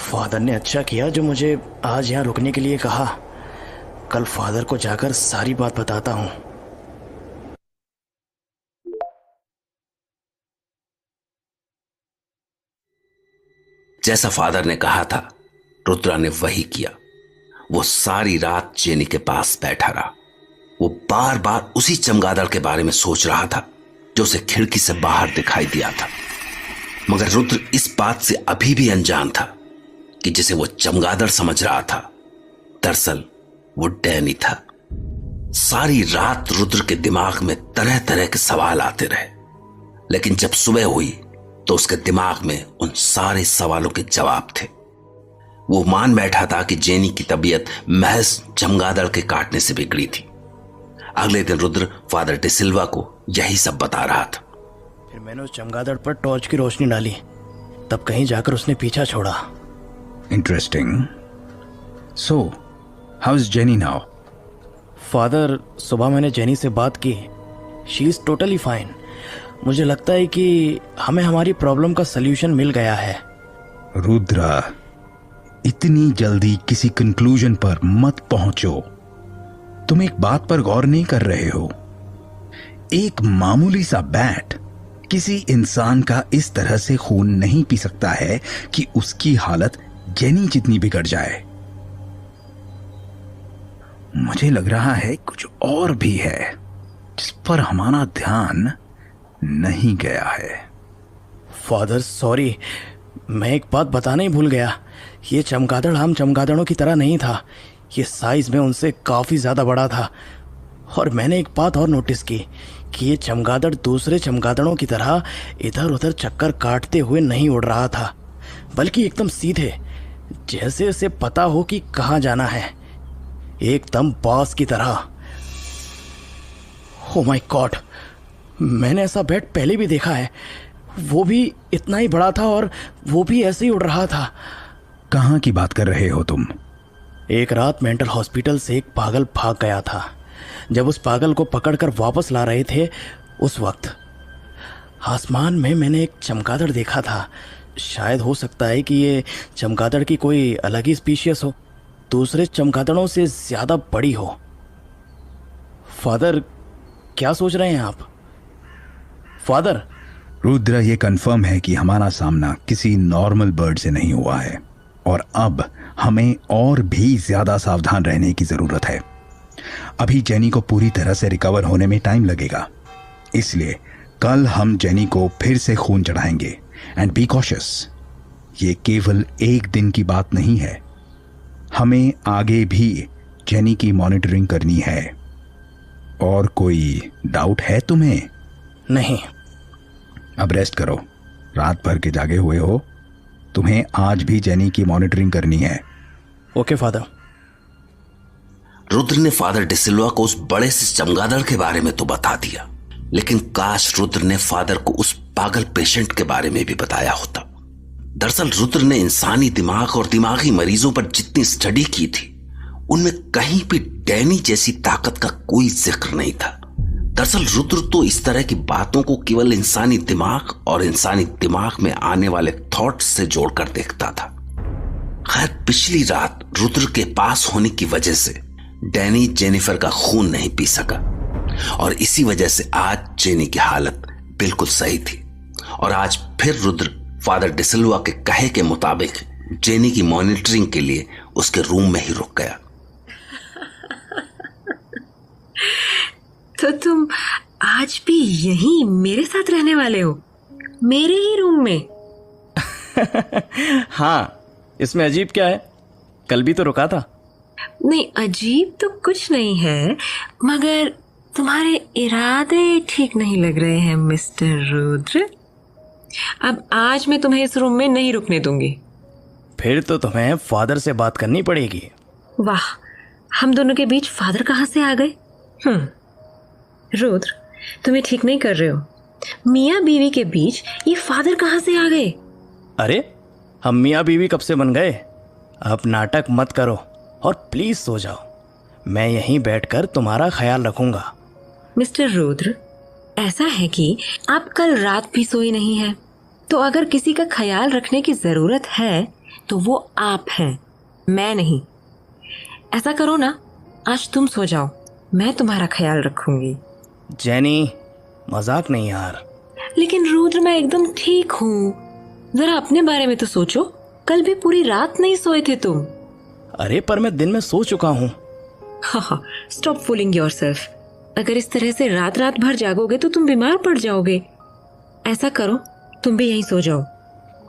Father ने अच्छा किया जो मुझे आज यहाँ रुकने के लिए कहा। कल फादर को जाकर सारी बात बताता हूँ। जैसा फादर ने कहा था, रुद्रा ने वही किया। वो सारी रात जेनी के पास बैठा रहा। वो बार बार उसी चमगादड़ के बारे में सोच रहा था जो उसे खिड़की से बाहर दिखाई दिया था। मगर रुद्र इस बात से अभी भी अनजान था कि जिसे वो चमगादड़ समझ रहा था, दरअसल वो डैनी था। सारी रात रुद्र के दिमाग में तरह तरह के सवाल आते रहे, लेकिन जब सुबह हुई तो उसके दिमाग में उन सारे सवालों के जवाब थे। वो मान बैठा था कि जेनी की तबीयत महज चमगादड़ के काटने से बिगड़ी थी। अगले दिन रुद्र फादर डिसिल्वा को यही सब बता रहा था। फिर मैंने उस चमगादड़ पर टॉर्च की रोशनी डाली, तब कहीं जाकर उसने पीछा छोड़ा। Interesting. So how is jenny now? Father, सुबह मैंने जेनी से बात की। She is totally fine. मुझे लगता है कि हमें हमारी प्रॉब्लम का सल्यूशन मिल गया है। रुद्रा, इतनी जल्दी किसी कंक्लूजन पर मत पहुंचो। तुम एक बात पर गौर नहीं कर रहे हो। एक मामूली सा बैट किसी इंसान का इस तरह से खून नहीं पी सकता है कि उसकी हालत जेनी जितनी बिगड़ जाए। मुझे लग रहा है कुछ और भी है जिस पर हमारा ध्यान नहीं गया है। फादर सॉरी, मैं एक बात बताना ही भूल गया। ये चमगादड़ आम चमगादड़ों की तरह नहीं था। ये साइज में उनसे काफ़ी ज़्यादा बड़ा था। और मैंने एक बात और नोटिस की कि ये चमगादड़ दूसरे चमगादड़ों की तरह इधर उधर चक्कर काटते हुए नहीं उड़ रहा था, बल्कि एकदम सीधे, जैसे उसे पता हो कि कहाँ जाना है, एकदम बॉस की तरह। ओ माय गॉड, मैंने ऐसा बैट पहले भी देखा है। वो भी इतना ही बड़ा था और वो भी ऐसे ही उड़ रहा था। कहाँ की बात कर रहे हो तुम? एक रात मेंटल हॉस्पिटल से एक पागल भाग गया था। जब उस पागल को पकड़कर वापस ला रहे थे, उस वक्त आसमान में मैंने एक चमगादड़ देखा था। शायद हो सकता है कि ये चमगादड़ की कोई अलग ही स्पीशीज हो, दूसरे चमगादड़ों से ज़्यादा बड़ी हो। फादर, क्या सोच रहे हैं आप? फादर। रुद्र, ये कंफर्म है कि हमारा सामना किसी नॉर्मल बर्ड से नहीं हुआ है और अब हमें और भी ज्यादा सावधान रहने की जरूरत है। अभी जेनी को पूरी तरह से रिकवर होने में टाइम लगेगा, इसलिए कल हम जेनी को फिर से खून चढ़ाएंगे। एंड बी कॉशियस, ये केवल एक दिन की बात नहीं है। हमें आगे भी जेनी की मॉनिटरिंग करनी है। और कोई डाउट है तुम्हें? नहीं। अब रेस्ट करो, रात भर के जागे हुए हो। तुम्हें आज भी जेनी की मॉनिटरिंग करनी है। Okay father. रुद्र ने फादर डिसिल्वा को उस बड़े से चमगादड़ के बारे में तो बता दिया, लेकिन काश रुद्र ने फादर को उस पागल पेशेंट के बारे में भी बताया होता। दरअसल रुद्र ने इंसानी दिमाग और दिमागी मरीजों पर जितनी स्टडी की थी, उनमें कहीं भी डैनी जैसी ताकत का कोई जिक्र नहीं था। दरअसल रुद्र तो इस तरह की बातों को केवल इंसानी दिमाग और इंसानी दिमाग में आने वाले थॉट्स से जोड़कर देखता था। खैर, पिछली रात रुद्र के पास होने की वजह से डैनी जेनिफर का खून नहीं पी सका और इसी वजह से आज जेनी की हालत बिल्कुल सही थी। और आज फिर रुद्र फादर डिसिल्वा के कहे के मुताबिक जेनी की मॉनिटरिंग के लिए उसके रूम में ही रुक गया। तो तुम आज भी यहीं मेरे साथ रहने वाले हो, मेरे ही रूम में? हाँ, इसमें अजीब क्या है? कल भी तो रुका था। नहीं, अजीब तो कुछ नहीं है, मगर तुम्हारे इरादे ठीक नहीं लग रहे हैं मिस्टर रुद्र। अब आज मैं तुम्हें इस रूम में नहीं रुकने दूंगी। फिर तो तुम्हें फादर से बात करनी पड़ेगी। वाह, हम दोनों के बीच फादर कहाँ से आ गए? रुद्र, तुम्हें ठीक नहीं कर रहे हो। मियाँ बीवी के बीच ये फादर कहाँ से आ गए? अरे, हम मियाँ बीवी कब से बन गए? अब नाटक मत करो और प्लीज सो जाओ। मैं यहीं बैठकर तुम्हारा ख्याल रखूंगा। मिस्टर रुद्र, ऐसा है कि आप कल रात भी सोए नहीं हैं, तो अगर किसी का ख्याल रखने की जरूरत है तो वो आप हैं, मैं नहीं। ऐसा करो ना, आज तुम सो जाओ, मैं तुम्हारा ख्याल रखूंगी। जेनी, मजाक नहीं यार। लेकिन रुद्र, मैं एकदम ठीक हूँ। जरा अपने बारे में तो सोचो, कल भी पूरी रात नहीं सोए थे तुम। अरे पर मैं दिन में सो चुका हूँ। हाँ, स्टॉप फूलिंग योरसेल्फ। अगर इस तरह से रात रात भर जागोगे तो तुम बीमार पड़ जाओगे। ऐसा करो, तुम भी यहीं सो जाओ।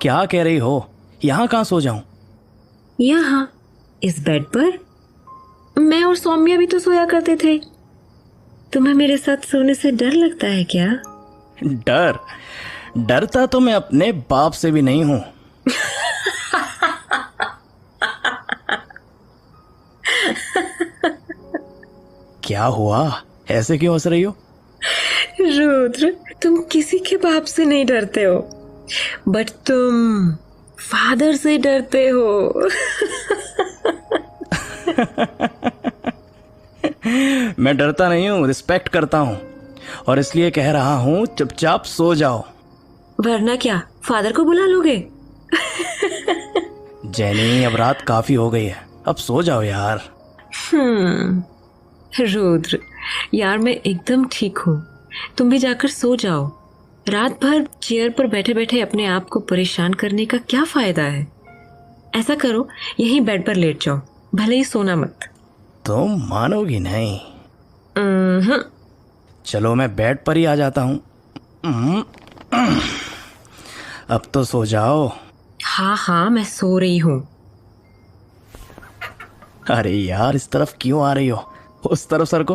क्या कह रही हो? यहाँ कहाँ सो जाऊं? यहाँ, इस बेड पर। मैं और सौम्या भी तो सोया करते थे। तुम्हें मेरे साथ सोने से डर लगता है क्या? डर? डरता तो मैं अपने बाप से भी नहीं हूं। क्या हुआ? ऐसे क्यों हंस रही हो? रुद्र, तुम किसी के बाप से नहीं डरते हो, बट तुम फादर से डरते हो। मैं डरता नहीं हूँ, रिस्पेक्ट करता हूँ, और इसलिए कह रहा हूँ चुपचाप सो जाओ। वरना क्या, फादर को बुला लोगे? जेनी, अब रात काफी हो गई है, अब सो जाओ यार। रुद्र यार, मैं एकदम ठीक हूँ, तुम भी जाकर सो जाओ। रात भर चेयर पर बैठे बैठे अपने आप को परेशान करने का क्या फायदा है? ऐसा करो, यहीं बेड पर लेट जाओ, भले ही सोना मत। तुम मानोगी नहीं। चलो मैं बेड पर ही आ जाता हूँ। अब तो सो जाओ। हाँ हाँ, मैं सो रही हूँ। अरे यार, इस तरफ क्यों आ रही हो? उस तरफ सर को।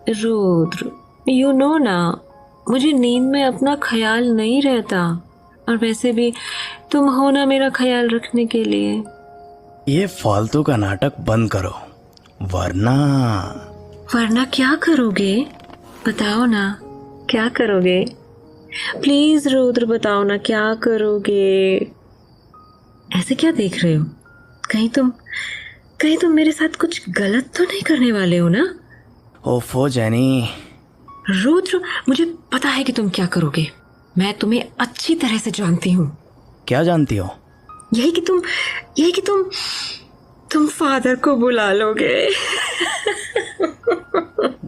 रुद्र, यू नो ना, मुझे नींद में अपना ख्याल नहीं रहता, और वैसे भी तुम हो ना मेरा ख्याल रखने के लिए। ये फालतू का नाटक बंद करो, वरना क्या करोगे? बताओ ना, क्या करोगे? प्लीज रुद्र, बताओ ना, क्या करोगे? ऐसे क्या देख रहे हो? कहीं तुम मेरे साथ कुछ गलत तो नहीं करने वाले हो ना? ओफो जेनी। रुद्र, मुझे पता है कि तुम क्या करोगे। मैं तुम्हें अच्छी तरह से जानती हूँ। क्या जानती हो? यही कि तुम फादर को बुला लोगे।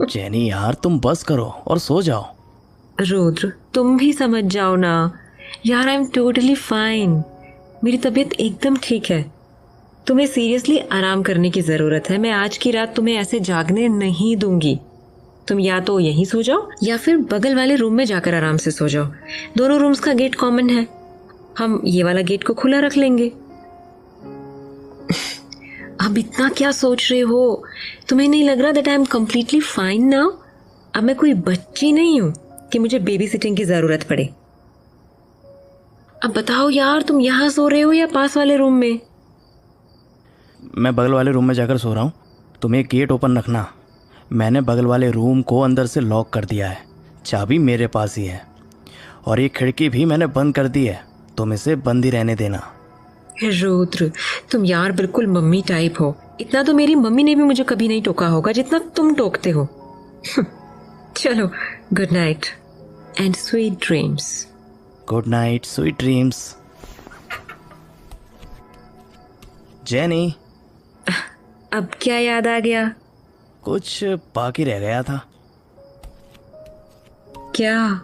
जेनी यार, तुम बस करो और सो जाओ। रुद्र, तुम भी समझ जाओ ना यार, आई एम टोटली फाइन। मेरी तबीयत एकदम ठीक है। तुम्हें सीरियसली आराम करने की ज़रूरत है। मैं आज की रात तुम्हें ऐसे जागने नहीं दूंगी। तुम या तो यहीं सो जाओ या फिर बगल वाले रूम में जाकर आराम से सो जाओ। दोनों रूम्स का गेट कॉमन है, हम ये वाला गेट को खुला रख लेंगे। अब इतना क्या सोच रहे हो? तुम्हें नहीं लग रहा that I am completely fine now? अब मैं कोई बच्ची नहीं हूं कि मुझे बेबी सिटिंग की जरूरत पड़े। अब बताओ यार, तुम यहाँ सो रहे हो या पास वाले रूम में? मैं बगल वाले रूम में जाकर सो रहा हूँ। तुम एक गेट ओपन रखना। मैंने बगल वाले रूम को अंदर से लॉक कर दिया है, चाबी मेरे पास ही है, और ये खिड़की भी मैंने बंद कर दी है। तुम इसे बंद ही रहने देना। रुद्र, तुम यार बिल्कुल मम्मी टाइप हो। इतना तो मेरी मम्मी ने भी मुझे कभी नहीं टोका होगा जितना तुम टोकते हो। चलो, good night and sweet dreams. Good night, sweet dreams. Jenny, अब क्या याद आ गया? कुछ बाकी रह गया था। क्या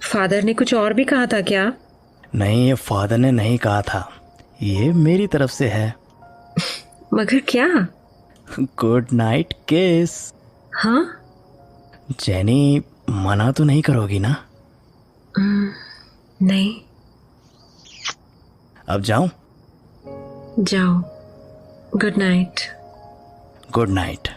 फादर ने कुछ और भी कहा था क्या? नहीं, ये फादर ने नहीं कहा था, ये मेरी तरफ से है। मगर क्या? गुड नाइट किस। हाँ? जेनी, मना तो नहीं करोगी ना? नहीं। अब जाऊं? जाओ। Good night. Good night.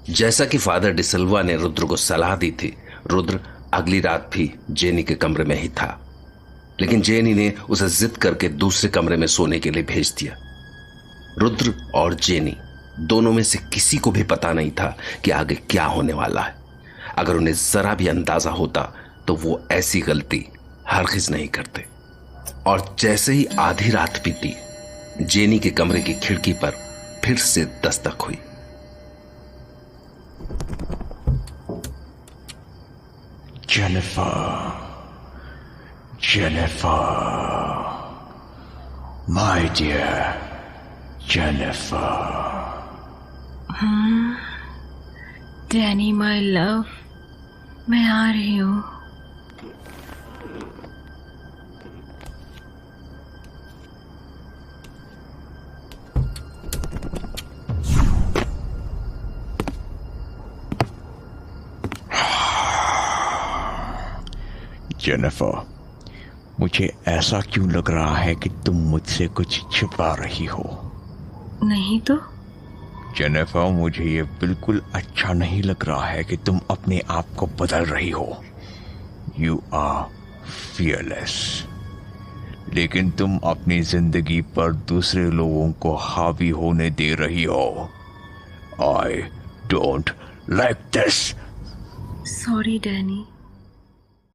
जैसा कि फादर डिसिल्वा ने रुद्र को सलाह दी थी, रुद्र अगली रात भी जेनी के कमरे में ही था, लेकिन जेनी ने उसे जिद करके दूसरे कमरे में सोने के लिए भेज दिया। रुद्र और जेनी दोनों में से किसी को भी पता नहीं था कि आगे क्या होने वाला है। अगर उन्हें जरा भी अंदाजा होता तो वो ऐसी गलती हरगिज नहीं करते। और जैसे ही आधी रात बीती, जेनी के कमरे की खिड़की पर फिर से दस्तक हुई। Jennifer, Jennifer, my dear Jennifer. Danny my love, मैं आ रही हूँ। जेनिफर, मुझे ऐसा क्यों लग रहा है कि तुम मुझसे कुछ छिपा रही हो? नहीं तो? जेनिफर, मुझे ये बिल्कुल अच्छा नहीं लग रहा है कि तुम अपने आप को बदल रही हो। यू आर फियरलेस, लेकिन तुम अपनी जिंदगी पर दूसरे लोगों को हावी होने दे रही हो। I don't like this. Sorry Danny.